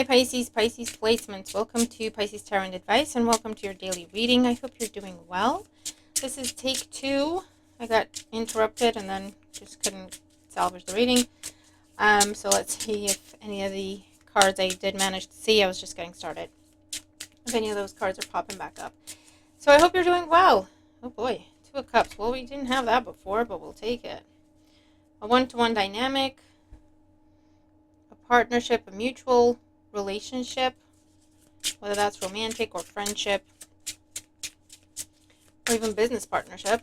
Pisces, Pisces placements. Welcome to Pisces Tarot and Advice, and welcome to your daily reading. I hope you're doing well. This is take 2. I got interrupted and then just couldn't salvage the reading. So let's see if any of the cards I did manage to see. I was just getting started. If any of those cards are popping back up. So I hope you're doing well. Oh boy, 2 of Cups. Well, we didn't have that before, but we'll take it. A one-to-one dynamic, a partnership, a mutual relationship, whether that's romantic or friendship, or even business partnership,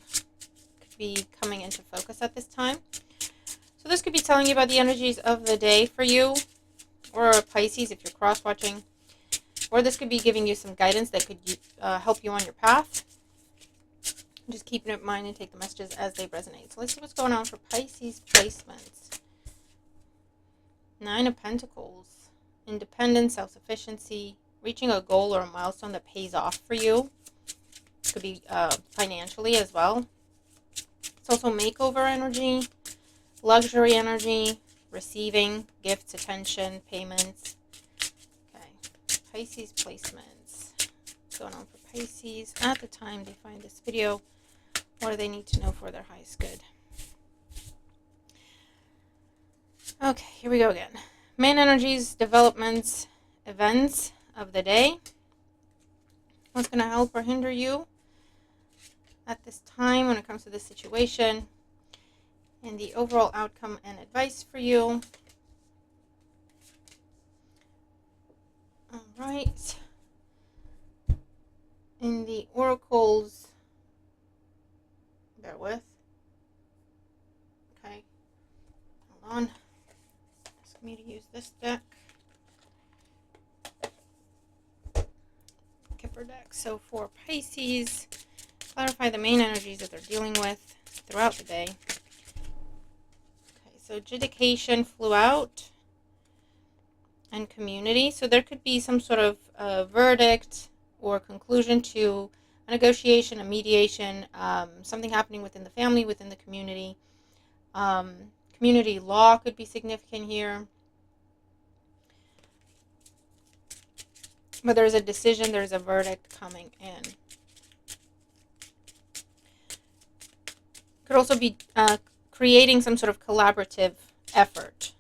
could be coming into focus at this time. So this could be telling you about the energies of the day for you, or Pisces if you're cross-watching, or this could be giving you some guidance that could help you on your path. Just keep it in mind and take the messages as they resonate. So let's see what's going on for Pisces placements. 9 of Pentacles. Independence, self-sufficiency, reaching a goal or a milestone that pays off for you. Could be financially as well. It's also makeover energy, luxury energy, receiving gifts, attention, payments. Okay, Pisces placements. What's going on for Pisces at the time they find this video? What do they need to know for their highest good? Okay, here we go again. Main energies, developments, events of the day. What's going to help or hinder you at this time when it comes to this situation? And the overall outcome and advice for you. All right. In the oracles, bear with. Okay, hold on. Ask me to use this deck. Kipper deck. So for Pisces, clarify the main energies that they're dealing with throughout the day. Okay, so adjudication flew out, and community. So there could be some sort of verdict or conclusion to a negotiation, a mediation, something happening within the family, within the community. Community law could be significant here. But there's a decision, there's a verdict coming in. Could also be creating some sort of collaborative effort.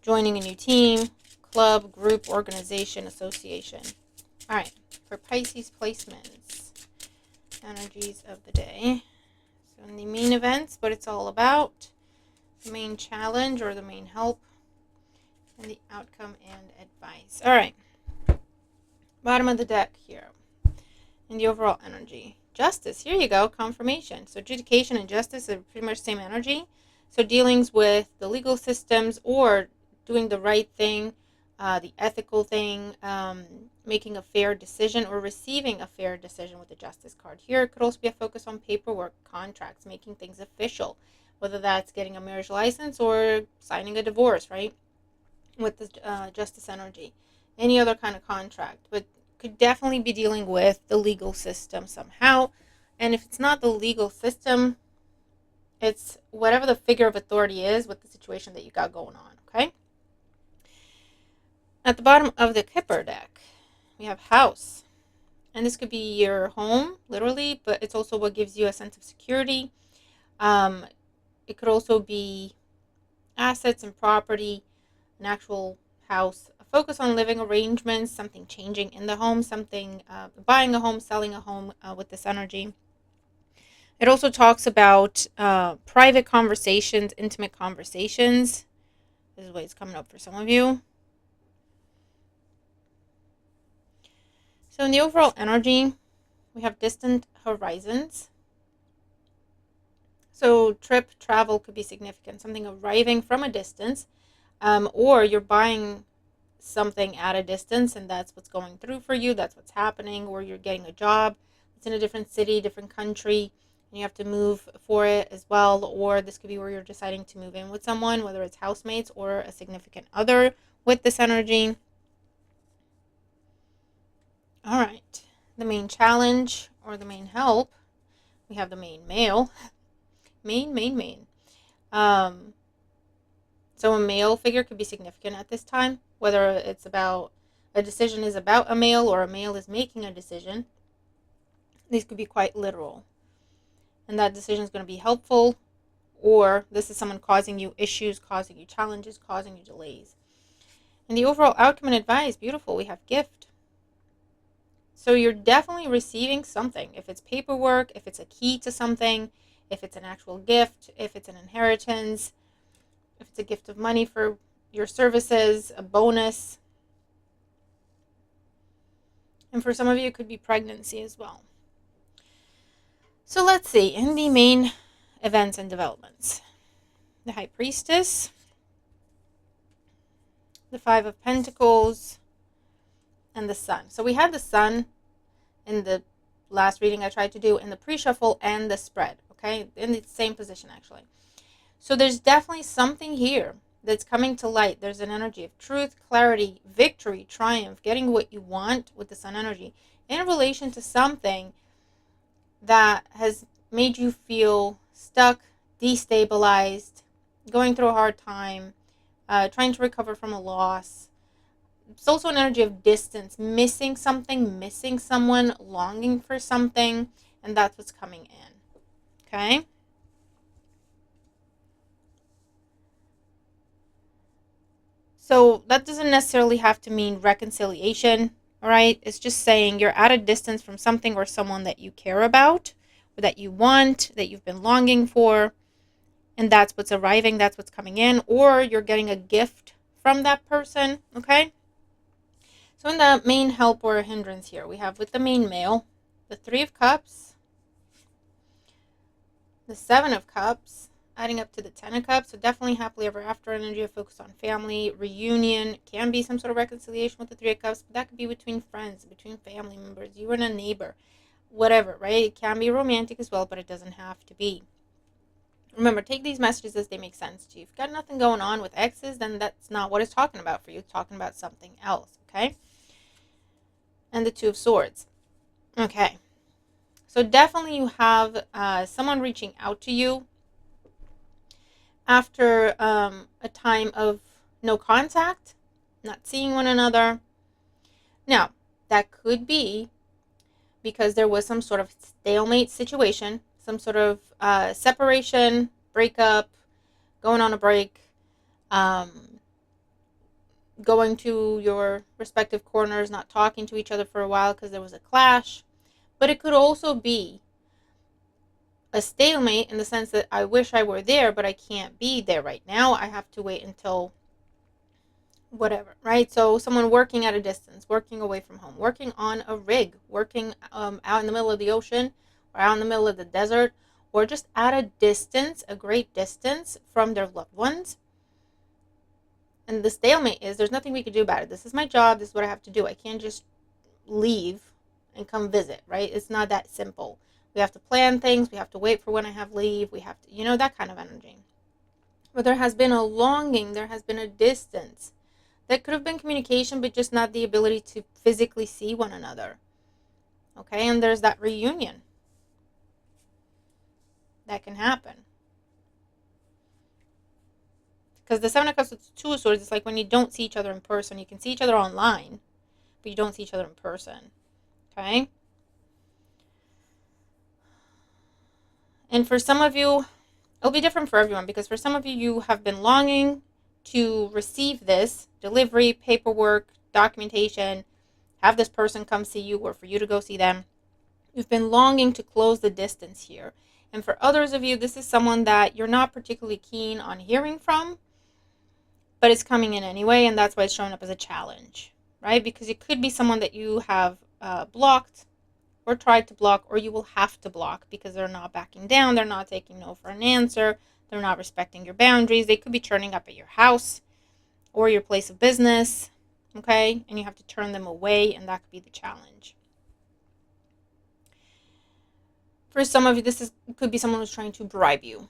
Joining a new team, club, group, organization, association. All right, for Pisces placements, energies of the day. So in the main events, what it's all about, the main challenge or the main help, and the outcome and advice. All right, bottom of the deck here, in the overall energy. Justice, here you go, confirmation. So adjudication and justice are pretty much the same energy. So dealings with the legal systems or doing the right thing, the ethical thing, making a fair decision or receiving a fair decision with the Justice card. Here it could also be a focus on paperwork, contracts, making things official, whether that's getting a marriage license or signing a divorce, right, with the Justice energy. Any other kind of contract, but could definitely be dealing with the legal system somehow. And if it's not the legal system, it's whatever the figure of authority is with the situation that you got going on, okay? At the bottom of the Kipper deck, we have house. And this could be your home, literally, but it's also what gives you a sense of security. It could also be assets and property, an actual house, a focus on living arrangements, something changing in the home, something buying a home, selling a home with this energy. It also talks about private conversations, intimate conversations. This is what is coming up for some of you. So in the overall energy, we have distant horizons. So trip, travel could be significant. Something arriving from a distance, or you're buying something at a distance and that's what's going through for you. That's what's happening. Or you're getting a job. It's in a different city, different country, and you have to move for it as well. Or this could be where you're deciding to move in with someone, whether it's housemates or a significant other with this energy. All right, the main challenge or the main help, we have the main male. Main. So a male figure could be significant at this time, whether it's about a decision is about a male or a male is making a decision. These could be quite literal. And that decision is going to be helpful, or this is someone causing you issues, causing you challenges, causing you delays. And the overall outcome and advice, beautiful. We have gift. So you're definitely receiving something. If it's paperwork, if it's a key to something, if it's an actual gift, if it's an inheritance, if it's a gift of money for your services, a bonus. And for some of you, it could be pregnancy as well. So let's see, in the main events and developments. The High Priestess, the Five of Pentacles, and the Sun. So we had the Sun in the last reading I tried to do in the pre-shuffle and the spread, okay? In the same position, actually. So there's definitely something here that's coming to light. There's an energy of truth, clarity, victory, triumph, getting what you want with the Sun energy in relation to something that has made you feel stuck, destabilized, going through a hard time, trying to recover from a loss. It's also an energy of distance, missing something, missing someone, longing for something, and that's what's coming in. Okay? So that doesn't necessarily have to mean reconciliation, all right? It's just saying you're at a distance from something or someone that you care about, or that you want, that you've been longing for, and that's what's arriving, that's what's coming in, or you're getting a gift from that person, okay? So in the main help or hindrance here, we have with the main male, the Three of Cups, the Seven of Cups, adding up to the Ten of Cups. So definitely happily ever after energy, a focus on family, reunion, can be some sort of reconciliation with the Three of Cups, but that could be between friends, between family members, you and a neighbor, whatever, right? It can be romantic as well, but it doesn't have to be. Remember, take these messages as they make sense to you. If you've got nothing going on with exes, then that's not what it's talking about for you. It's talking about something else, okay? And the Two of Swords. Okay. So definitely you have someone reaching out to you after a time of no contact, not seeing one another. Now, that could be because there was some sort of stalemate situation, some sort of separation, breakup, going on a break, going to your respective corners, not talking to each other for a while because there was a clash. But it could also be a stalemate in the sense that I wish I were there, but I can't be there right now. I have to wait until whatever, right? So someone working at a distance, working away from home, working on a rig, working out in the middle of the ocean or out in the middle of the desert, or just at a distance, a great distance from their loved ones. And the stalemate is there's nothing we can do about it. This is my job. This is what I have to do. I can't just leave and come visit, right? It's not that simple. We have to plan things. We have to wait for when I have leave. We have to, that kind of energy. But there has been a longing. There has been a distance. That could have been communication, but just not the ability to physically see one another. Okay, and there's that reunion. That can happen. Because the Seven of Cups with the Two of Swords, it's like when you don't see each other in person. You can see each other online, but you don't see each other in person. Okay? And for some of you, it'll be different for everyone, because for some of you, you have been longing to receive this delivery, paperwork, documentation, have this person come see you or for you to go see them. You've been longing to close the distance here. And for others of you, this is someone that you're not particularly keen on hearing from, but it's coming in anyway, and that's why it's showing up as a challenge, right? Because it could be someone that you have blocked or tried to block, or you will have to block because they're not backing down. They're not taking no for an answer. They're not respecting your boundaries. They could be turning up at your house or your place of business, okay? And you have to turn them away, and that could be the challenge. For some of you, could be someone who's trying to bribe you.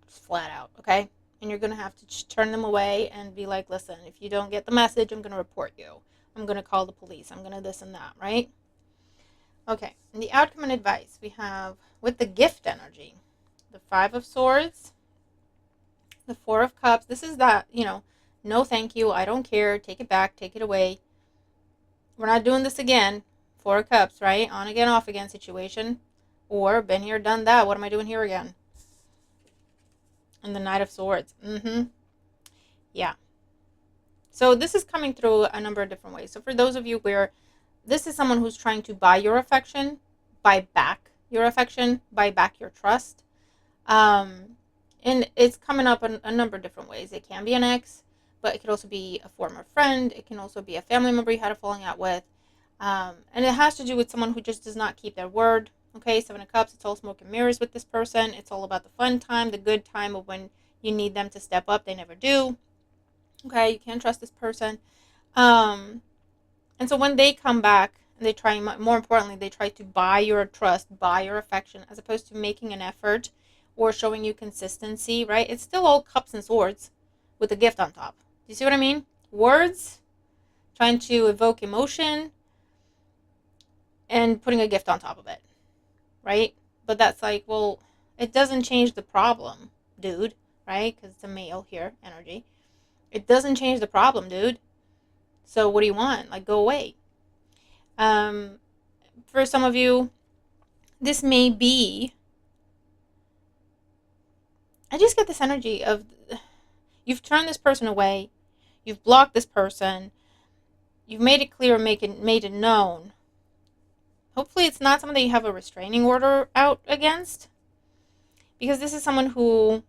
Just flat out, okay? And you're going to have to turn them away and be like, listen, if you don't get the message, I'm going to report you. I'm going to call the police. I'm going to this and that, right? Okay, and the outcome and advice we have with the gift energy, the Five of Swords, The Four of Cups. This is that, no thank you, I don't care, take it back, take it away. We're not doing this again. Four of Cups, right? On again, off again situation. Or, been here, done that, what am I doing here again? And the Knight of Swords. Yeah. So this is coming through a number of different ways. So for those of you where this is someone who's trying to buy your affection, buy back your affection, buy back your trust. And it's coming up in a number of different ways. It can be an ex, but it could also be a former friend. It can also be a family member you had a falling out with. And it has to do with someone who just does not keep their word. Okay, Seven of Cups, it's all smoke and mirrors with this person. It's all about the fun time, the good time of when you need them to step up. They never do. Okay, you can't trust this person. And so when they come back, and they try, more importantly, they try to buy your trust, buy your affection, as opposed to making an effort or showing you consistency, right? It's still all cups and swords with a gift on top. Do you see what I mean? Words, trying to evoke emotion, and putting a gift on top of it, right? But that's like, well, it doesn't change the problem, dude, right? Because it's a male here, energy. It doesn't change the problem, dude. So what do you want? Like, go away. For some of you, this may be, I just get this energy of, you've turned this person away, you've blocked this person, you've made it clear, made it known. Hopefully it's not someone that you have a restraining order out against, because this is someone who,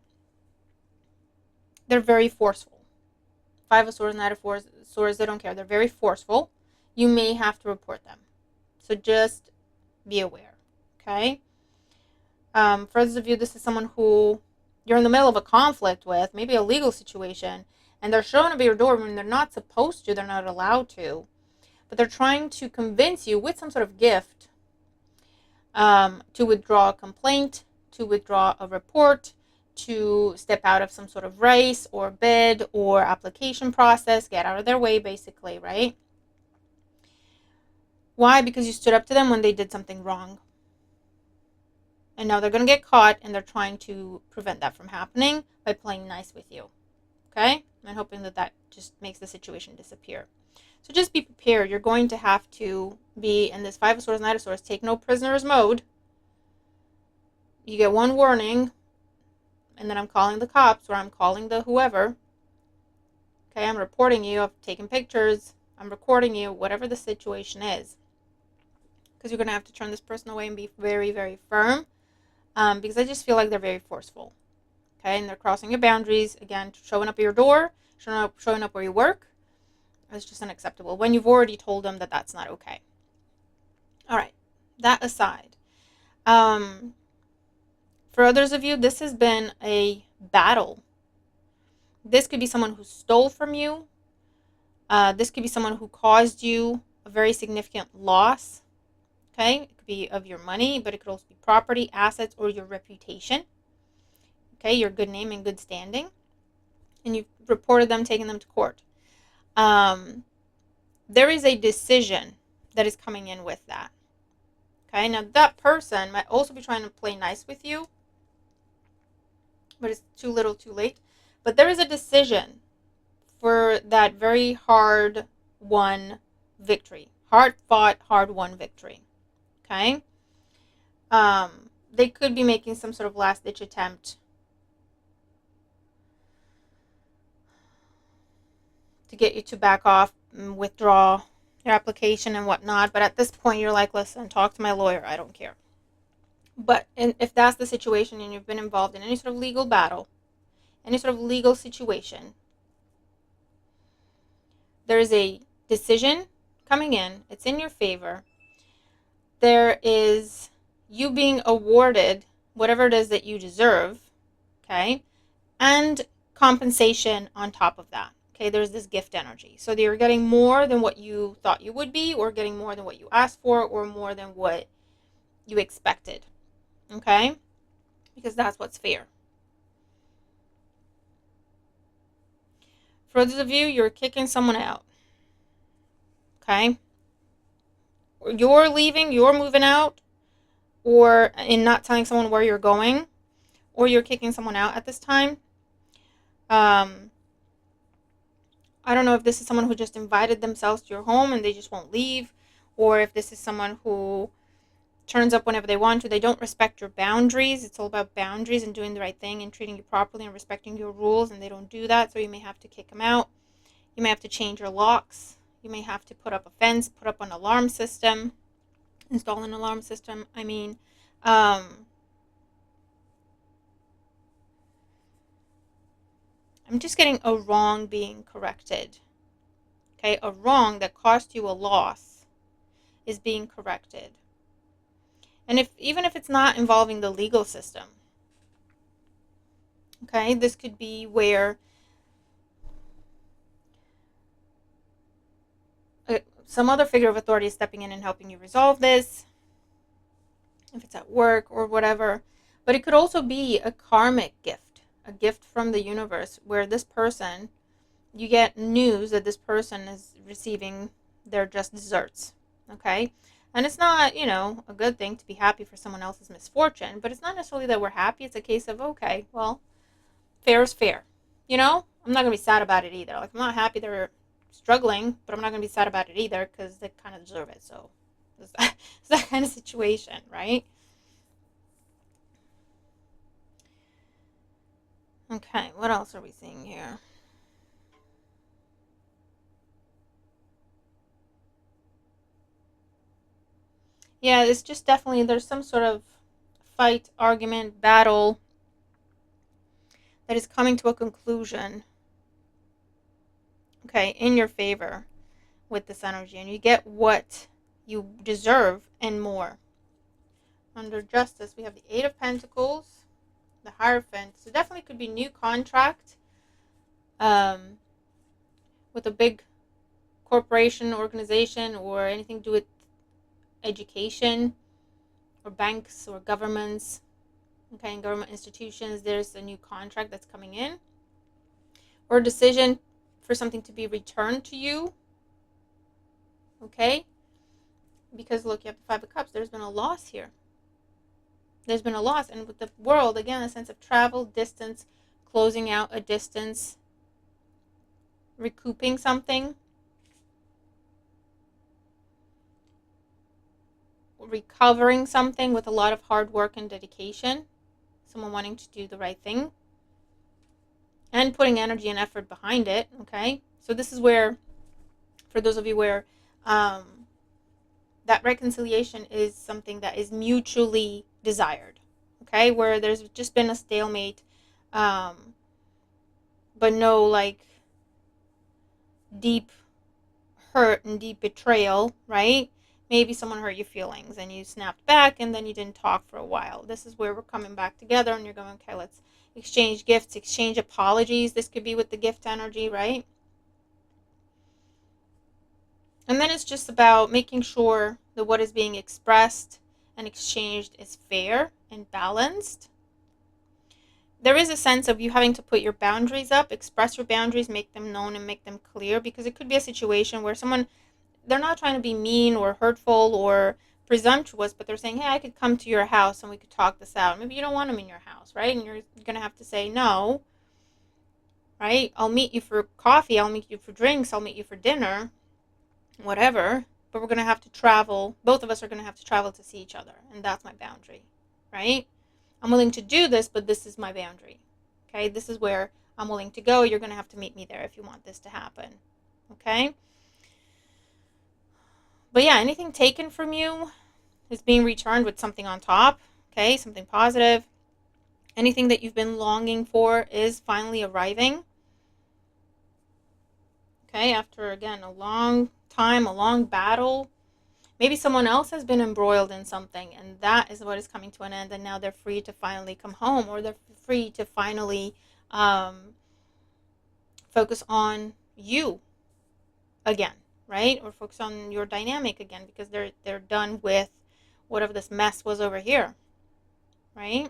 they're very forceful. Five of Swords, Knight of Swords, they don't care. They're very forceful. You may have to report them. So just be aware, okay? For those of you, this is someone who you're in the middle of a conflict with, maybe a legal situation, and they're showing up at your door when they're not supposed to, they're not allowed to, but they're trying to convince you with some sort of gift to withdraw a complaint, to withdraw a report, to step out of some sort of race or bid or application process, get out of their way, basically, right? Why? Because you stood up to them when they did something wrong. And now they're going to get caught, and they're trying to prevent that from happening by playing nice with you. Okay? And hoping that that just makes the situation disappear. So just be prepared. You're going to have to be in this Five of Swords, Knight of Swords, take no prisoners mode. You get one warning, and then I'm calling the cops, or I'm calling the whoever. Okay, I'm reporting you. I've taken pictures. I'm recording you, whatever the situation is. Because you're going to have to turn this person away and be very, very firm. Because I just feel like they're very forceful. Okay, and they're crossing your boundaries. Again, showing up at your door, showing up where you work. It's just unacceptable when you've already told them that that's not okay. All right, that aside. For others of you, this has been a battle. This could be someone who stole from you. This could be someone who caused you a very significant loss. Okay, it could be of your money, but it could also be property, assets, or your reputation. Okay, your good name and good standing. And you've reported them, taken them to court. There is a decision that is coming in with that. Okay, now that person might also be trying to play nice with you, but it's too little too late. But there is a decision for that very hard-won victory. Hard-fought, hard-won victory. Okay? They could be making some sort of last-ditch attempt to get you to back off and withdraw your application and whatnot. But at this point, you're like, listen, talk to my lawyer. I don't care. But if that's the situation and you've been involved in any sort of legal battle, any sort of legal situation, there is a decision coming in. It's in your favor. There is you being awarded whatever it is that you deserve, okay, and compensation on top of that. Okay, there's this gift energy. So you're getting more than what you thought you would be, or getting more than what you asked for, or more than what you expected. Okay? Because that's what's fair. For those of you, you're kicking someone out. Okay? You're leaving, you're moving out, or in not telling someone where you're going, or you're kicking someone out at this time. I don't know if this is someone who just invited themselves to your home and they just won't leave, or if this is someone who turns up whenever they want to. They don't respect your boundaries. It's all about boundaries and doing the right thing and treating you properly and respecting your rules, and they don't do that, so you may have to kick them out. You may have to change your locks. You may have to put up a fence, put up an alarm system, install an alarm system. I'm just getting a wrong being corrected. Okay, a wrong that cost you a loss is being corrected. And even if it's not involving the legal system, okay, this could be where some other figure of authority is stepping in and helping you resolve this, if it's at work or whatever. But it could also be a karmic gift, a gift from the universe, where this person, you get news that this person is receiving their just desserts, okay? And it's not, a good thing to be happy for someone else's misfortune, but it's not necessarily that we're happy. It's a case of, okay, well, fair is fair. I'm not going to be sad about it either. Like, I'm not happy they're struggling, but I'm not going to be sad about it either because they kind of deserve it. So it's that kind of situation, right? Okay, what else are we seeing here? Yeah, it's just definitely, there's some sort of fight, argument, battle that is coming to a conclusion, okay, in your favor with this energy, and you get what you deserve and more. Under justice, we have the Eight of Pentacles, the Hierophant. So definitely could be new contract with a big corporation, organization, or anything to do with education or banks or governments. Okay, in government institutions, there's a new contract that's coming in, or a decision for something to be returned to you. Okay, because look, you have the Five of Cups. There's been a loss here. There's been a loss, and with the World, again, a sense of travel, distance, closing out a distance, recouping something, recovering something with a lot of hard work and dedication, someone wanting to do the right thing and putting energy and effort behind it. Okay, so this is where, for those of you where that reconciliation is something that is mutually desired, okay, where there's just been a stalemate, but no like deep hurt and deep betrayal, right? Maybe someone hurt your feelings and you snapped back and then you didn't talk for a while. This is where we're coming back together and you're going, okay, let's exchange gifts, exchange apologies. This could be with the gift energy, right? And then it's just about making sure that what is being expressed and exchanged is fair and balanced. There is a sense of you having to put your boundaries up, express your boundaries, make them known and make them clear, because it could be a situation where someone, they're not trying to be mean or hurtful or presumptuous, but they're saying, hey, I could come to your house and we could talk this out. Maybe you don't want them in your house, right? And you're going to have to say no, right? I'll meet you for coffee. I'll meet you for drinks. I'll meet you for dinner, whatever. But we're going to have to travel. Both of us are going to have to travel to see each other. And that's my boundary, right? I'm willing to do this, but this is my boundary. Okay, this is where I'm willing to go. You're going to have to meet me there if you want this to happen. Okay? But yeah, anything taken from you is being returned with something on top. Okay, something positive. Anything that you've been longing for is finally arriving. Okay, after, again, a long time, a long battle. Maybe someone else has been embroiled in something, and that is what is coming to an end, and now they're free to finally come home, or they're free to finally focus on you again, right? Or focus on your dynamic again, because they're done with whatever this mess was over here, right?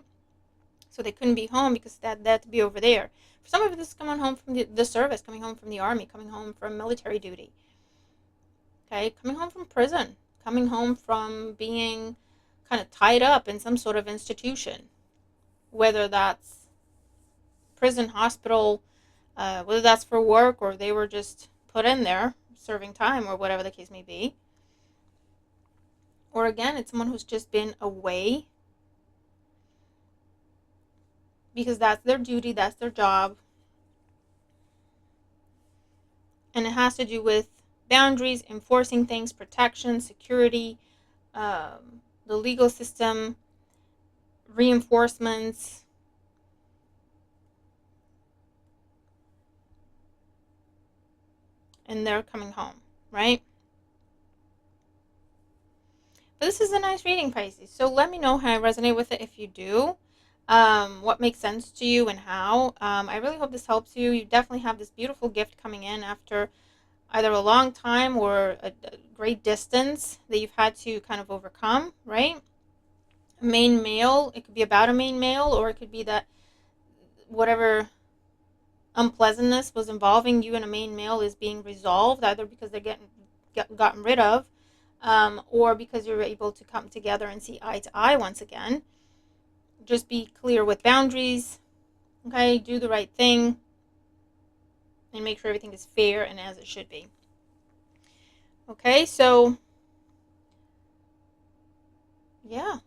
So they couldn't be home because that had to be over there. For some of it, this is coming home from the service, coming home from the army, coming home from military duty, okay? Coming home from prison, coming home from being kind of tied up in some sort of institution, whether that's prison, hospital, whether that's for work or they were just put in there serving time or whatever the case may be. Or again, it's someone who's just been away because that's their duty, that's their job. And it has to do with boundaries, enforcing things, protection, security, the legal system, reinforcements. And they're coming home, right? But this is a nice reading, Pisces. So let me know how I resonate with it if you do. What makes sense to you and how. I really hope this helps you. You definitely have this beautiful gift coming in after either a long time or a great distance that you've had to kind of overcome, right? Main male, it could be about a main male, or it could be that whatever unpleasantness was involving you and a main male is being resolved, either because they're gotten rid of, or because you're able to come together and see eye to eye once again. Just be clear with boundaries, okay? Do the right thing, and make sure everything is fair and as it should be. Okay, so yeah,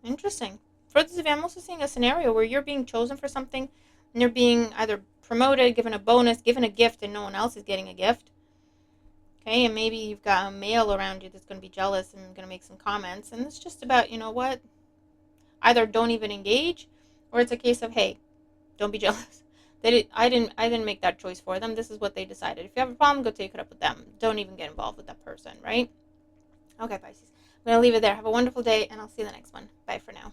interesting. For this, I'm also seeing a scenario where you're being chosen for something and you're being either promoted, given a bonus, given a gift, and no one else is getting a gift. Okay, and maybe you've got a male around you that's going to be jealous and going to make some comments. And it's just about, you know what? Either don't even engage, or it's a case of, hey, don't be jealous. I didn't make that choice for them. This is what they decided. If you have a problem, go take it up with them. Don't even get involved with that person, right? Okay, Pisces. I'm going to leave it there. Have a wonderful day, and I'll see you in the next one. Bye for now.